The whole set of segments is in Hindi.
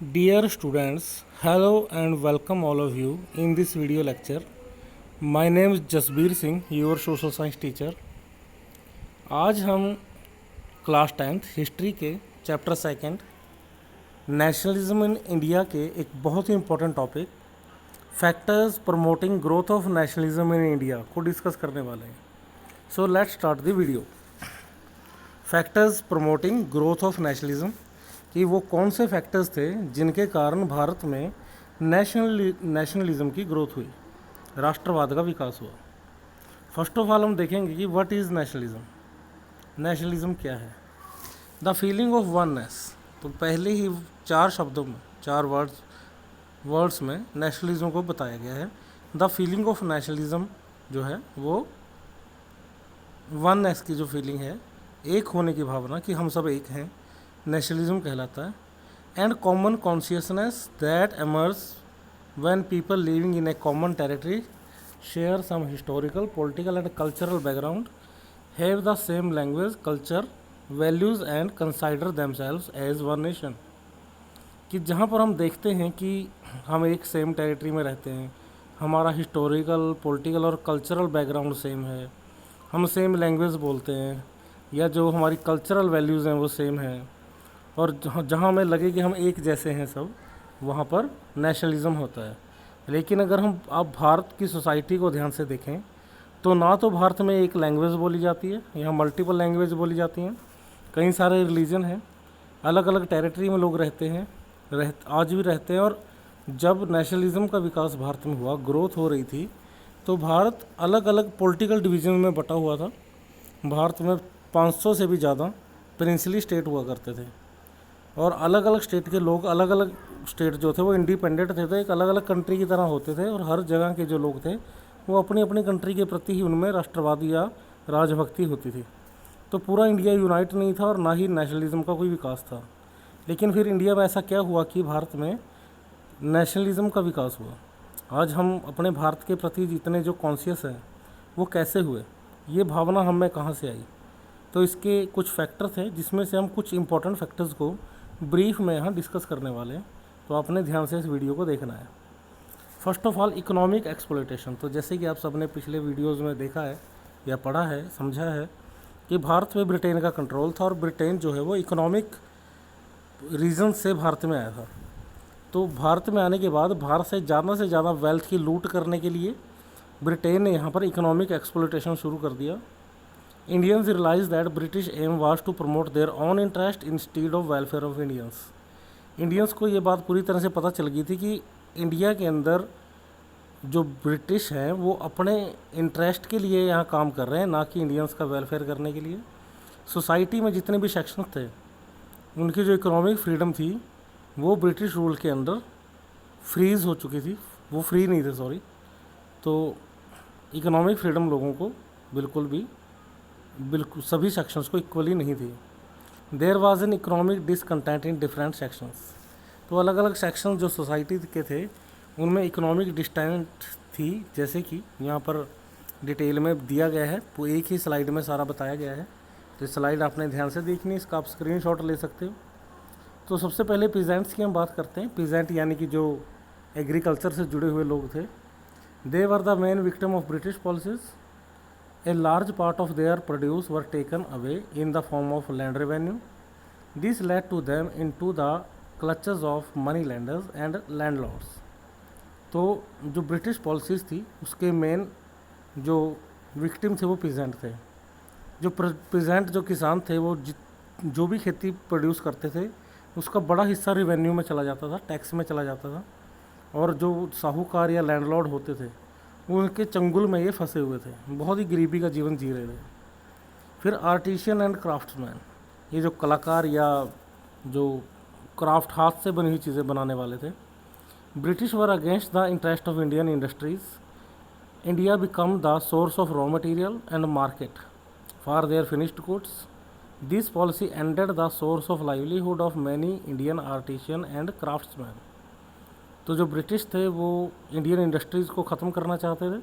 Dear students, hello and welcome all of you in this video lecture. My name is Jasbir Singh, your social science teacher. आज हम क्लास 10th हिस्ट्री के chapter second nationalism in India के एक बहुत ही important topic factors promoting growth of nationalism in India को डिस्कस करने वाले हैं. So let's start the video. Factors promoting growth of nationalism कि वो कौन से फैक्टर्स थे जिनके कारण भारत में नेशनलिज्म की ग्रोथ हुई, राष्ट्रवाद का विकास हुआ. फर्स्ट ऑफ ऑल हम देखेंगे कि व्हाट इज़ नेशनलिज्म. नेशनलिज्म क्या है? The feeling of oneness. तो पहले ही चार शब्दों में, चार वर्ड्स में नेशनलिज्म को बताया गया है. द फीलिंग ऑफ नेशनलिज्म जो है वो वननेस की जो फीलिंग है, एक होने की भावना कि हम सब एक हैं, नेशनलिज्म कहलाता है. And common consciousness that emerge when people living in a common territory share some historical, political and cultural background, have the same language, culture, values and consider themselves as one nation. कि जहाँ पर हम देखते हैं कि हम एक सेम टेरिटरी में रहते हैं, हमारा हिस्टोरिकल, पॉलिटिकल और कल्चरल बैकग्राउंड सेम है, हम सेम लैंग्वेज बोलते हैं, या जो हमारी कल्चरल वैल्यूज़ हैं वो सेम हैं, और जहाँ हमें लगे कि हम एक जैसे हैं सब, वहाँ पर नेशनलिज्म होता है. लेकिन अगर हम आप भारत की सोसाइटी को ध्यान से देखें तो ना तो भारत में एक लैंग्वेज बोली जाती है, यहाँ मल्टीपल लैंग्वेज बोली जाती हैं, कई सारे रिलीजन हैं, अलग अलग टेरिटरी में लोग रहते हैं, आज भी रहते हैं. और जब नेशनलिज्म का विकास भारत में हुआ, ग्रोथ हो रही थी, तो भारत अलग अलग पॉलिटिकल डिवीज़न में बटा हुआ था. भारत में 500 से भी ज़्यादा प्रिंसली स्टेट हुआ करते थे, और अलग अलग स्टेट के लोग, अलग अलग स्टेट जो थे वो इंडिपेंडेंट थे, तो एक अलग अलग कंट्री की तरह होते थे, और हर जगह के जो लोग थे वो अपनी अपनी कंट्री के प्रति ही उनमें राष्ट्रवादी या राजभक्ति होती थी. तो पूरा इंडिया यूनाइट नहीं था और ना ही नेशनलिज्म का कोई विकास था. लेकिन फिर इंडिया में ऐसा क्या हुआ कि भारत में नेशनलिज्म का विकास हुआ. आज हम अपने भारत के प्रति जितने जो कॉन्शियस हैं वो कैसे हुए, ये भावना हम में कहाँ से आई. तो इसके कुछ फैक्टर थे जिसमें से हम कुछ इंपॉर्टेंट फैक्टर्स को ब्रीफ में यहाँ डिस्कस करने वाले हैं. तो आपने ध्यान से इस वीडियो को देखना है. First of all economic exploitation. तो जैसे कि आप सबने पिछले वीडियोज़ में देखा है या पढ़ा है, समझा है कि भारत में ब्रिटेन का कंट्रोल था, और ब्रिटेन जो है वो इकोनॉमिक रीज़न से भारत में आया था. तो भारत में आने के बाद भारत से ज़्यादा वेल्थ की लूट करने के लिए ब्रिटेन ने यहाँ पर इकोनॉमिक एक्सप्लॉयटेशन शुरू कर दिया. Indians realise that British aim was to promote their own interest instead of welfare of Indians. Indians को ये बात पूरी तरह से पता चल गई थी कि इंडिया के अंदर जो ब्रिटिश हैं वो अपने इंटरेस्ट के लिए यहाँ काम कर रहे हैं, ना कि इंडियंस का वेलफेयर करने के लिए. सोसाइटी में जितने भी सेक्शन थे, उनकी जो इकोनॉमिक फ्रीडम थी वो ब्रिटिश रूल के अंडर फ्रीज़ हो चुकी थी, वो फ्री नहीं थे, सॉरी. तो इकोनॉमिक फ्रीडम लोगों को बिल्कुल सभी सेक्शंस को इक्वली नहीं थी. There was an economic discontent in different sections. तो अलग अलग सेक्शन जो सोसाइटी के थे उनमें इकोनॉमिक डिस्टेंट थी, जैसे कि यहाँ पर डिटेल में दिया गया है, तो एक ही स्लाइड में सारा बताया गया है. तो स्लाइड आपने ध्यान से देखनी, इसका आप स्क्रीनशॉट ले सकते हो. तो सबसे पहले पीजेंट्स की हम बात करते हैं. पीजेंट यानी कि जो एग्रीकल्चर से जुड़े हुए लोग थे. They were the main victim of British policies. A large part of their produce were taken away in the form of land revenue. This led to them into the clutches of money lenders and landlords. तो जो ब्रिटिश पॉलिसीज़ थी उसके मेन जो विक्टिम थे वो पीजेंट थे. जो पीजेंट जो किसान थे वो जो भी खेती प्रोड्यूस करते थे उसका बड़ा हिस्सा रिवेन्यू में चला जाता था, टैक्स में चला जाता था, और जो साहूकार या लैंडलॉर्ड होते थे उनके चंगुल में ये फंसे हुए थे, बहुत ही गरीबी का जीवन जी रहे थे. फिर आर्टिशियन एंड क्राफ्ट्समैन, ये जो कलाकार या जो क्राफ्ट हाथ से बनी हुई चीज़ें बनाने वाले थे. British were against the interest of Indian industries. India become the source of raw material and market for their finished goods. This policy ended the source of livelihood of many Indian artisan and craftsman. तो जो ब्रिटिश थे वो इंडियन इंडस्ट्रीज़ को ख़त्म करना चाहते थे.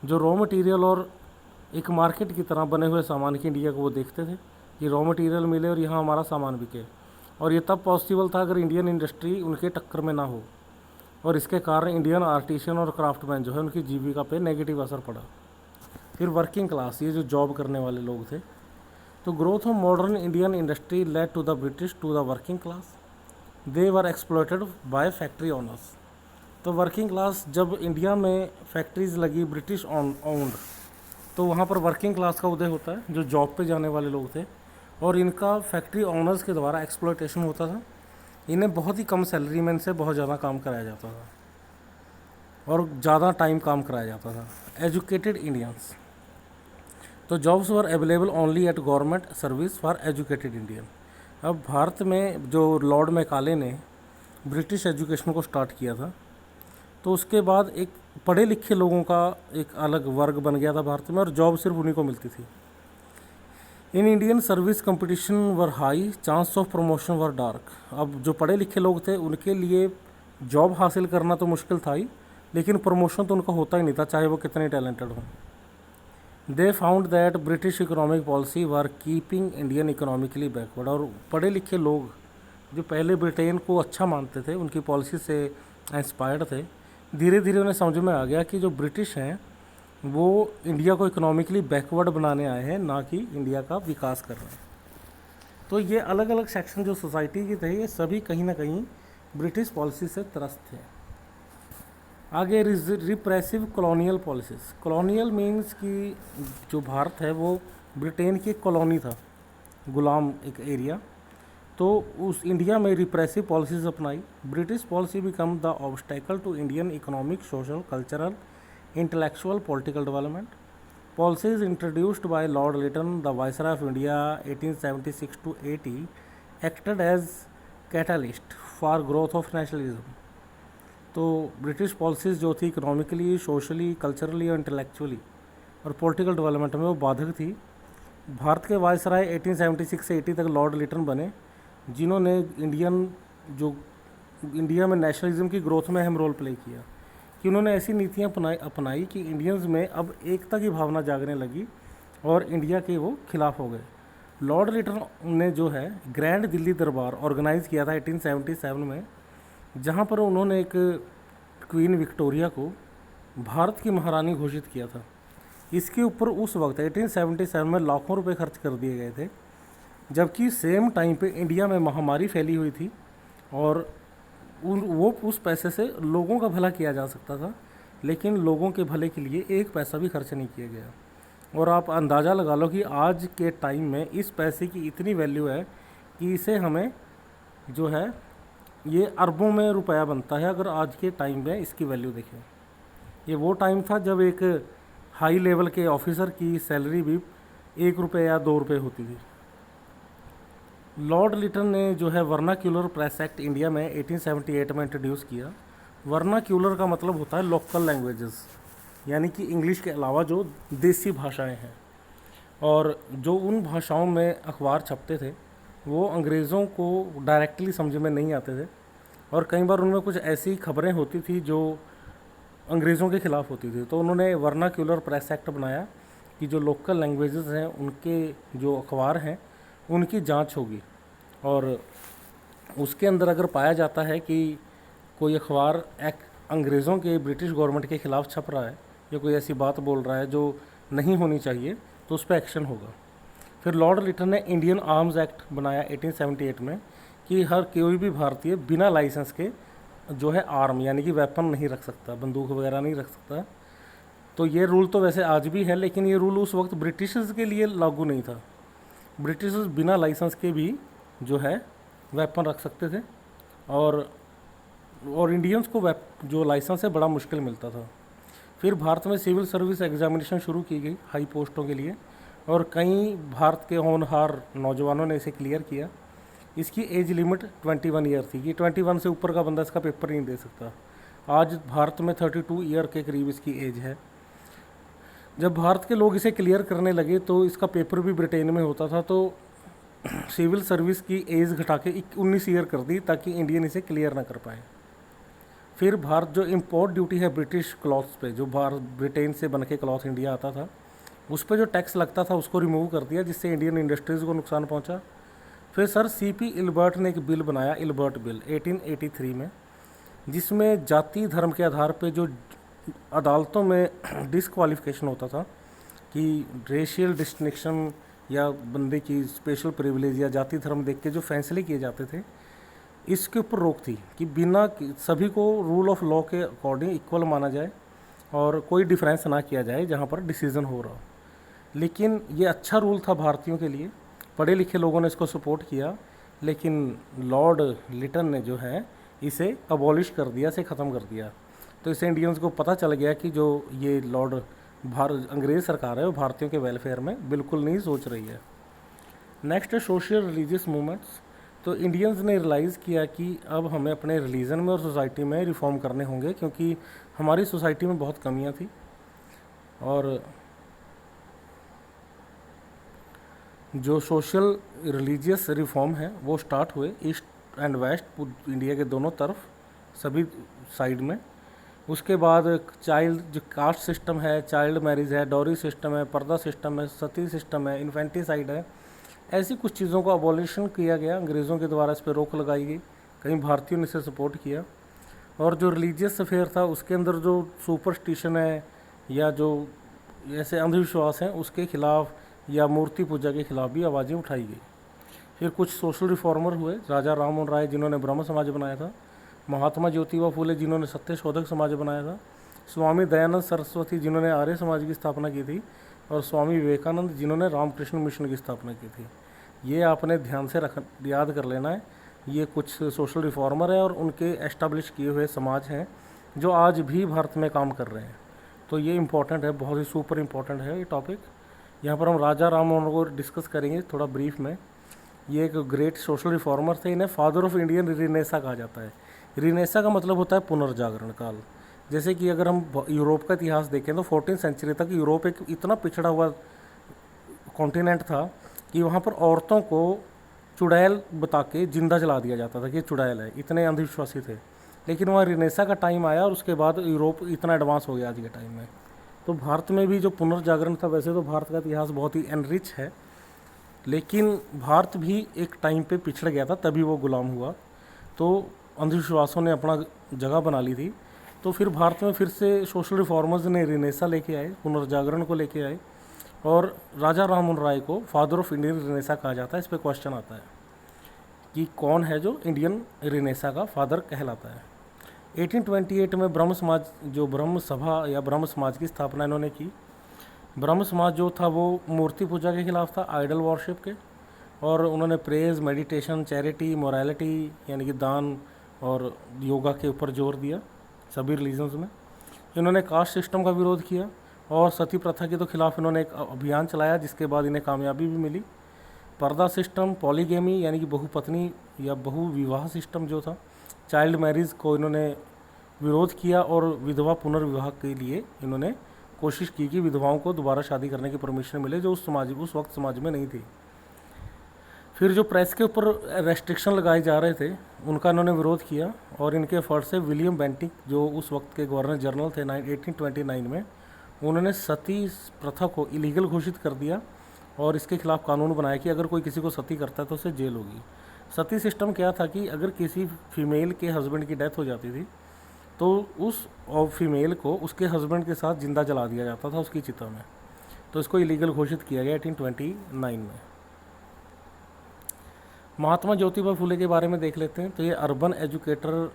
जो रॉ मटेरियल और एक मार्केट की तरह बने हुए सामान की इंडिया को वो देखते थे कि रॉ मटेरियल मिले और यहाँ हमारा सामान बिके, और ये तब पॉसिबल था अगर इंडियन इंडस्ट्री उनके टक्कर में ना हो, और इसके कारण इंडियन आर्टिशन और क्राफ्टमैन जो है उनकी जीविका पे नेगेटिव असर पड़ा। फिर वर्किंग क्लास, ये जो जॉब करने वाले लोग थे, तो growth of modern Indian industry led to the British to the working class, they were exploited by factory owners. तो वर्किंग क्लास, जब इंडिया में फैक्ट्रीज लगी ब्रिटिश ओन्ड, तो वहाँ पर वर्किंग क्लास का उदय होता है, जो जॉब पे जाने वाले लोग थे, और इनका फैक्ट्री ओनर्स के द्वारा एक्सप्लॉयटेशन होता था। इन्हें बहुत ही कम सैलरी में इनसे बहुत ज़्यादा काम कराया जाता था और ज़्यादा टाइम काम कराया जाता था। एजुकेटेड इंडियंस, तो jobs were available only eight government service for educated Indian. अब भारत में जो लॉर्ड मैकाले ने ब्रिटिश एजुकेशन को स्टार्ट किया था, तो उसके बाद एक पढ़े लिखे लोगों का एक अलग वर्ग बन गया था भारत में, और जॉब सिर्फ उन्हीं को मिलती थी। In Indian service competition were high, chance of promotion were dark. अब जो पढ़े लिखे लोग थे उनके लिए जॉब हासिल करना तो मुश्किल था ही, लेकिन प्रमोशन तो उनका होता ही नहीं था, चाहे वो कितने टैलेंटेड हों। They found that British economic policy were keeping Indian economically backward. और पढ़े लिखे लोग जो पहले ब्रिटेन को अच्छा मानते थे, उनकी पॉलिसी से इंस्पायर्ड थे, धीरे धीरे उन्हें समझ में आ गया कि जो ब्रिटिश हैं वो इंडिया को इकोनॉमिकली बैकवर्ड बनाने आए हैं, ना कि इंडिया का विकास कर रहे हैं। तो ये अलग अलग सेक्शन जो सोसाइटी के थे, ये सभी कहीं ना कहीं ब्रिटिश पॉलिसी से त्रस्त थे। आगे repressive colonial policies. Colonial means कि जो भारत है वो ब्रिटेन की एक कॉलोनी था, गुलाम एक एरिया, तो उस इंडिया में रिप्रेसिव पॉलिसीज अपनाई। British policy become the obstacle to Indian economic, social, cultural, intellectual, political development. Policies introduced by lord Lytton, the viceroy of India 1876 to 80, acted as catalyst for growth of nationalism. तो ब्रिटिश पॉलिसीज़ जो थी इकोनॉमिकली, सोशली, कल्चरली और इंटेलेक्चुअली और पॉलिटिकल डेवलपमेंट में वो बाधक थी। भारत के वायसराय 1876 से 80 तक लॉर्ड लिटन बने, जिन्होंने इंडिया में नेशनलिज्म की ग्रोथ में अहम रोल प्ले किया, कि उन्होंने ऐसी नीतियाँ अपनाई कि इंडियंस में अब एकता की भावना जागने लगी और इंडिया के वो खिलाफ हो गए। लॉर्ड लिटन ने जो है ग्रैंड दिल्ली दरबार ऑर्गेनाइज़ किया था 1877 में, जहाँ पर उन्होंने एक क्वीन विक्टोरिया को भारत की महारानी घोषित किया था। इसके ऊपर उस वक्त 1877 में लाखों रुपए खर्च कर दिए गए थे, जबकि सेम टाइम पे इंडिया में महामारी फैली हुई थी और वो उस पैसे से लोगों का भला किया जा सकता था, लेकिन लोगों के भले के लिए एक पैसा भी खर्च नहीं किया गया। और आप अंदाज़ा लगा लो कि आज के टाइम में इस पैसे की इतनी वैल्यू है कि इसे हमें जो है ये अरबों में रुपया बनता है अगर आज के टाइम में इसकी वैल्यू देखें। ये वो टाइम था जब एक हाई लेवल के ऑफिसर की सैलरी भी 1 रुपये या 2 रुपये होती थी। लॉर्ड लिटन ने जो है वर्नाक्यूलर प्रेस एक्ट इंडिया में 1878 में इंट्रोड्यूस किया। वर्नाक्यूलर का मतलब होता है लोकल लैंग्वेजेस, यानी कि इंग्लिश के अलावा जो देसी भाषाएं हैं। और जो उन भाषाओं में अखबार छपते थे वो अंग्रेज़ों को डायरेक्टली समझ में नहीं आते थे, और कई बार उनमें कुछ ऐसी खबरें होती थी जो अंग्रेज़ों के ख़िलाफ़ होती थी। तो उन्होंने वर्नाक्यूलर प्रेस एक्ट बनाया कि जो लोकल लैंग्वेजेस हैं उनके जो अखबार हैं उनकी जांच होगी, और उसके अंदर अगर पाया जाता है कि कोई अखबार अंग्रेज़ों के ब्रिटिश गवर्नमेंट के ख़िलाफ़ छप रहा है या कोई ऐसी बात बोल रहा है जो नहीं होनी चाहिए, तो उस पर एक्शन होगा। फिर लॉर्ड लिटन ने इंडियन आर्म्स एक्ट बनाया 1878 में कि हर कोई भी भारतीय बिना लाइसेंस के जो है आर्म यानी कि वेपन नहीं रख सकता, बंदूक वगैरह नहीं रख सकता। तो ये रूल तो वैसे आज भी है, लेकिन ये रूल उस वक्त ब्रिटिशर्स के लिए लागू नहीं था। ब्रिटिशर्स बिना लाइसेंस के भी जो है वेपन रख सकते थे, और इंडियंस को जो लाइसेंस है बड़ा मुश्किल मिलता था। फिर भारत में सिविल सर्विस एग्जामिनेशन शुरू की गई हाई पोस्टों के लिए, और कई भारत के होनहार नौजवानों ने इसे क्लियर किया। इसकी एज लिमिट 21 ईयर थी कि 21 से ऊपर का बंदा इसका पेपर नहीं दे सकता। आज भारत में 32 ईयर के करीब इसकी एज है। जब भारत के लोग इसे क्लियर करने लगे तो इसका पेपर भी ब्रिटेन में होता था, तो सिविल सर्विस की एज घटा के 19 ईयर कर दी ताकि इंडियन इसे क्लियर ना कर पाए। फिर भारत जो इम्पोर्ट ड्यूटी है ब्रिटिश क्लॉथ्स पे, जो भारत ब्रिटेन से बन के क्लॉथ इंडिया आता था, उस पर जो टैक्स लगता था उसको रिमूव कर दिया, जिससे इंडियन इंडस्ट्रीज़ को नुकसान पहुंचा। फिर सर सीपी इल्बर्ट ने एक बिल बनाया, इल्बर्ट बिल 1883 में, जिसमें जाति धर्म के आधार पे जो अदालतों में डिसक्वालिफिकेशन होता था कि रेशियल डिस्टिंक्शन या बंदे की स्पेशल प्रिविलेज या जाति धर्म देख के जो फैसले किए जाते थे, इसके ऊपर रोक थी कि सभी को रूल ऑफ लॉ के अकॉर्डिंग इक्वल माना जाए और कोई डिफरेंस ना किया जाए जहाँ पर डिसीज़न हो रहा हो। लेकिन ये अच्छा रूल था भारतीयों के लिए, पढ़े लिखे लोगों ने इसको सपोर्ट किया, लेकिन लॉर्ड लिटन ने जो है इसे अबॉलिश कर दिया, इसे ख़त्म कर दिया। तो इससे इंडियंस को पता चल गया कि जो ये अंग्रेज़ सरकार है वो भारतीयों के वेलफेयर में बिल्कुल नहीं सोच रही है। नेक्स्ट है सोशल रिलीजियस मूवमेंट्स। तो इंडियंस ने रियलाइज़ किया कि अब हमें अपने रिलीजन में और सोसाइटी में रिफॉर्म करने होंगे, क्योंकि हमारी सोसाइटी में बहुत कमियां थी। और जो सोशल रिलीजियस रिफॉर्म है वो स्टार्ट हुए ईस्ट एंड वेस्ट, इंडिया के दोनों तरफ, सभी साइड में। उसके बाद चाइल्ड जो कास्ट सिस्टम है, चाइल्ड मैरिज है, डॉरी सिस्टम है, पर्दा सिस्टम है, सती सिस्टम है, इन्फेंटिसाइड है, ऐसी कुछ चीज़ों का अबॉलिशन किया गया अंग्रेज़ों के द्वारा। इस पर रोक लगाई गई, कहीं भारतीयों ने इसे सपोर्ट किया। और जो रिलीजियस अफेयर था उसके अंदर जो सुपरस्टिशन है या जो ऐसे अंधविश्वास हैं उसके खिलाफ या मूर्ति पूजा के खिलाफ भी आवाज़ें उठाई गई। फिर कुछ सोशल रिफॉर्मर हुए, राजा राममोहन राय जिन्होंने ब्रह्म समाज बनाया था, महात्मा ज्योतिबा फूले जिन्होंने सत्यशोधक समाज बनाया था, स्वामी दयानंद सरस्वती जिन्होंने आर्य समाज की स्थापना की थी, और स्वामी विवेकानंद जिन्होंने रामकृष्ण मिशन की स्थापना की थी। ये आपने ध्यान से याद कर लेना है। ये कुछ सोशल रिफॉर्मर है और उनके एस्टाब्लिश किए हुए समाज हैं जो आज भी भारत में काम कर रहे हैं। तो ये इम्पॉर्टेंट है, बहुत ही सुपर इम्पॉर्टेंट है ये टॉपिक। यहाँ पर हम राजा राममोहन को डिस्कस करेंगे थोड़ा ब्रीफ में। ये एक ग्रेट सोशल रिफॉर्मर थे, इन्हें फादर ऑफ इंडियन रिनेसा कहा जाता है। रिनेसा का मतलब होता है पुनर्जागरण काल। जैसे कि अगर हम यूरोप का इतिहास देखें तो 14वीं सेंचुरी तक यूरोप एक इतना पिछड़ा हुआ कॉन्टिनेंट था कि वहाँ पर औरतों को चुड़ैल बता के जिंदा जला दिया जाता था कि चुड़ैल है, इतने अंधविश्वासी थे। लेकिन वहाँ रिनेसा का टाइम आया और उसके बाद यूरोप इतना एडवांस हो गया आज के टाइम में। तो भारत में भी जो पुनर्जागरण था, वैसे तो भारत का इतिहास बहुत ही एनरिच है, लेकिन भारत भी एक टाइम पे पिछड़ गया था, तभी वो गुलाम हुआ। तो अंधविश्वासों ने अपना जगह बना ली थी। तो फिर भारत में फिर से सोशल रिफॉर्मर्स ने रिनेसा लेके आए, पुनर्जागरण को लेके आए, और राजा राममोहन राय को फादर ऑफ इंडियन रिनेसा कहा जाता है। इस पर क्वेश्चन आता है कि कौन है जो इंडियन रिनेसा का फादर कहलाता है। 1828 में ब्रह्म समाज, जो ब्रह्म सभा या ब्रह्म समाज की स्थापना इन्होंने की। ब्रह्म समाज जो था वो मूर्ति पूजा के खिलाफ था, आइडल वॉरशिप के, और उन्होंने प्रेज, मेडिटेशन, चैरिटी, मोरालिटी यानी कि दान और योगा के ऊपर जोर दिया सभी रिलीजन्स में। इन्होंने कास्ट सिस्टम का विरोध किया और सती प्रथा के तो खिलाफ इन्होंने एक अभियान चलाया, जिसके बाद इन्हें कामयाबी भी मिली। पर्दा सिस्टम, पॉलीगेमी यानी कि बहुपत्नी या बहुविवाह सिस्टम जो था, चाइल्ड मैरिज को इन्होंने विरोध किया, और विधवा पुनर्विवाह के लिए इन्होंने कोशिश की कि विधवाओं को दोबारा शादी करने की परमिशन मिले, जो उस वक्त समाज में नहीं थी। फिर जो प्रेस के ऊपर रेस्ट्रिक्शन लगाए जा रहे थे उनका इन्होंने विरोध किया, और इनके एफर्ट से विलियम बेंटिक जो उस वक्त के गवर्नर जनरल थे 1829 में, उन्होंने सती प्रथा को इलीगल घोषित कर दिया और इसके खिलाफ कानून बनाया कि अगर कोई किसी को सती करता है तो उसे जेल होगी। सती सिस्टम क्या था कि अगर किसी फीमेल के हस्बैंड की डेथ हो जाती थी तो उस फीमेल को उसके हस्बैंड के साथ जिंदा जला दिया जाता था उसकी चिता में। तो इसको इलीगल घोषित किया गया 1829 में। महात्मा ज्योतिबा फुले के बारे में देख लेते हैं। तो ये अर्बन एजुकेटर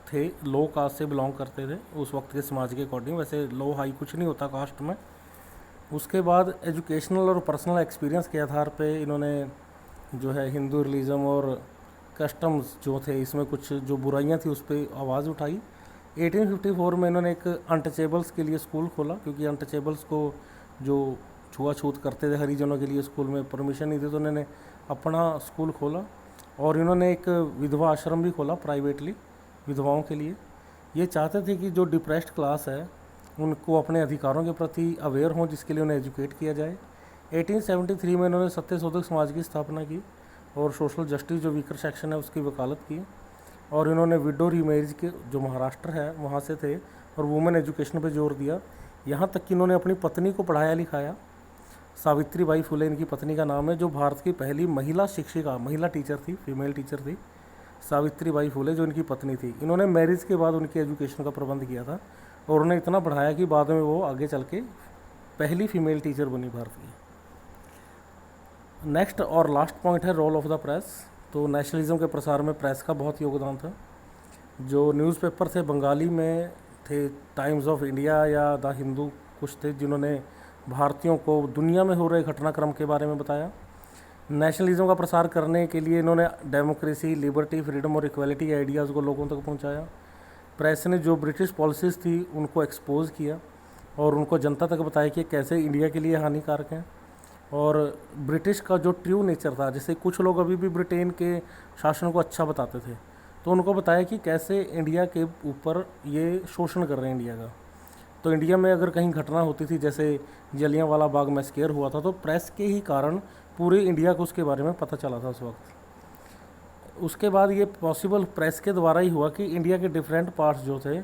थे, लो कास्ट से बिलोंग करते थे उस वक्त के समाज के अकॉर्डिंग। वैसे लो हाई कुछ नहीं होता कास्ट में। उसके बाद एजुकेशनल और पर्सनल एक्सपीरियंस के आधार पे इन्होंने जो है हिंदू रिलीजम और कस्टम्स जो थे, इसमें कुछ जो बुराइयां थी उस पर आवाज़ उठाई। 1854 में इन्होंने एक अनटचेबल्स के लिए स्कूल खोला, क्योंकि अनटचेबल्स को जो छुआछूत करते थे हरिजनों के लिए स्कूल में परमिशन नहीं थी, तो उन्होंने अपना स्कूल खोला। और इन्होंने एक विधवा आश्रम भी खोला प्राइवेटली विधवाओं के लिए। ये चाहते थे कि जो डिप्रेस्ड क्लास है उनको अपने अधिकारों के प्रति अवेयर हों, जिसके लिए उन्हें एजुकेट किया जाए। 1873 में इन्होंने सत्यशोधक समाज की स्थापना की और सोशल जस्टिस जो वीकर सेक्शन है उसकी वकालत की। और इन्होंने विडो रीमैरिज के जो महाराष्ट्र है वहाँ से थे और वुमेन एजुकेशन पर जोर दिया। यहाँ तक कि इन्होंने अपनी पत्नी को पढ़ाया लिखाया सावित्रीबाई फुले इनकी पत्नी का नाम है, जो भारत की पहली महिला शिक्षिका, महिला टीचर थी, फीमेल टीचर थी, सावित्रीबाई फुले जो इनकी पत्नी थी। इन्होंने मैरिज के बाद उनकी एजुकेशन का प्रबंध किया था और उन्हें इतना बढ़ाया कि बाद में वो आगे चल के पहली फीमेल टीचर बनी भारत की। नेक्स्ट और लास्ट पॉइंट है रोल ऑफ द प्रेस। तो नेशनलिज्म के प्रसार में प्रेस का बहुत योगदान था। जो न्यूज़पेपर थे बंगाली में थे, टाइम्स ऑफ इंडिया या द हिंदू कुछ थे, जिन्होंने भारतीयों को दुनिया में हो रहे घटनाक्रम के बारे में बताया। नेशनलिज्म का प्रसार करने के लिए इन्होंने डेमोक्रेसी, लिबर्टी, फ्रीडम और इक्वलिटी आइडियाज़ को लोगों तक पहुंचाया। प्रेस ने जो ब्रिटिश पॉलिसीज़ थी उनको एक्सपोज किया और उनको जनता तक बताया कि कैसे इंडिया के लिए हानिकारक हैं। और ब्रिटिश का जो ट्रू नेचर था, जैसे कुछ लोग अभी भी ब्रिटेन के शासन को अच्छा बताते थे, तो उनको बताया कि कैसे इंडिया के ऊपर ये शोषण कर रहे हैं इंडिया का। तो इंडिया में अगर कहीं घटना होती थी, जैसे जलियांवाला बाग मैस्केयर हुआ था, तो प्रेस के ही कारण पूरे इंडिया को उसके बारे में पता चला था उस वक्त। उसके बाद ये पॉसिबल प्रेस के द्वारा ही हुआ कि इंडिया के डिफरेंट पार्ट्स जो थे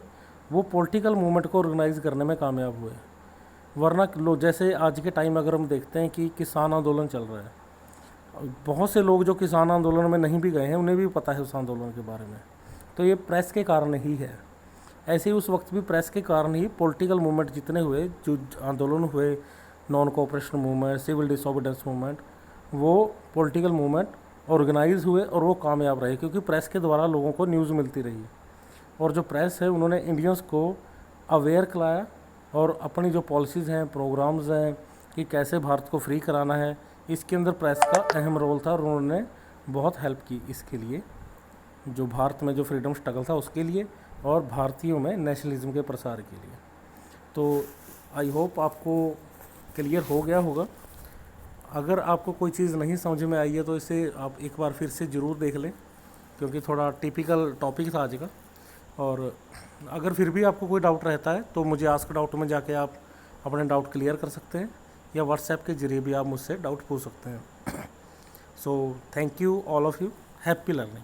वो पॉलिटिकल मूवमेंट को ऑर्गेनाइज करने में कामयाब हुए। वरना जैसे आज के टाइम अगर हम देखते हैं कि किसान आंदोलन चल रहा है, बहुत से लोग जो किसान आंदोलन में नहीं भी गए हैं उन्हें भी पता है उस आंदोलन के बारे में, तो ये प्रेस के कारण ही है। ऐसे ही उस वक्त भी प्रेस के कारण ही पॉलिटिकल मूवमेंट जितने हुए, जो आंदोलन हुए, non cooperation movement, civil disobedience movement, वो पॉलिटिकल मूवमेंट ऑर्गेनाइज हुए और वो कामयाब रहे, क्योंकि प्रेस के द्वारा लोगों को न्यूज़ मिलती रही। और जो प्रेस है उन्होंने इंडियंस को अवेयर कराया और अपनी जो पॉलिसीज़ हैं, प्रोग्राम्स हैं कि कैसे भारत को फ्री कराना है, इसके अंदर प्रेस का अहम रोल था और उन्होंने बहुत हेल्प की इसके लिए, जो भारत में जो फ्रीडम स्ट्रगल था उसके लिए और भारतीयों में नेशनलिज्म के प्रसार के लिए। तो आई होप आपको क्लियर हो गया होगा। अगर आपको कोई चीज़ नहीं समझ में आई है तो इसे आप एक बार फिर से ज़रूर देख लें, क्योंकि थोड़ा टिपिकल टॉपिक था आज का। और अगर फिर भी आपको कोई डाउट रहता है तो मुझे आस्क डाउट में जाके आप अपने डाउट क्लियर कर सकते हैं, या व्हाट्सएप के ज़रिए भी आप मुझसे डाउट पूछ सकते हैं। So thank you all of you, happy learning.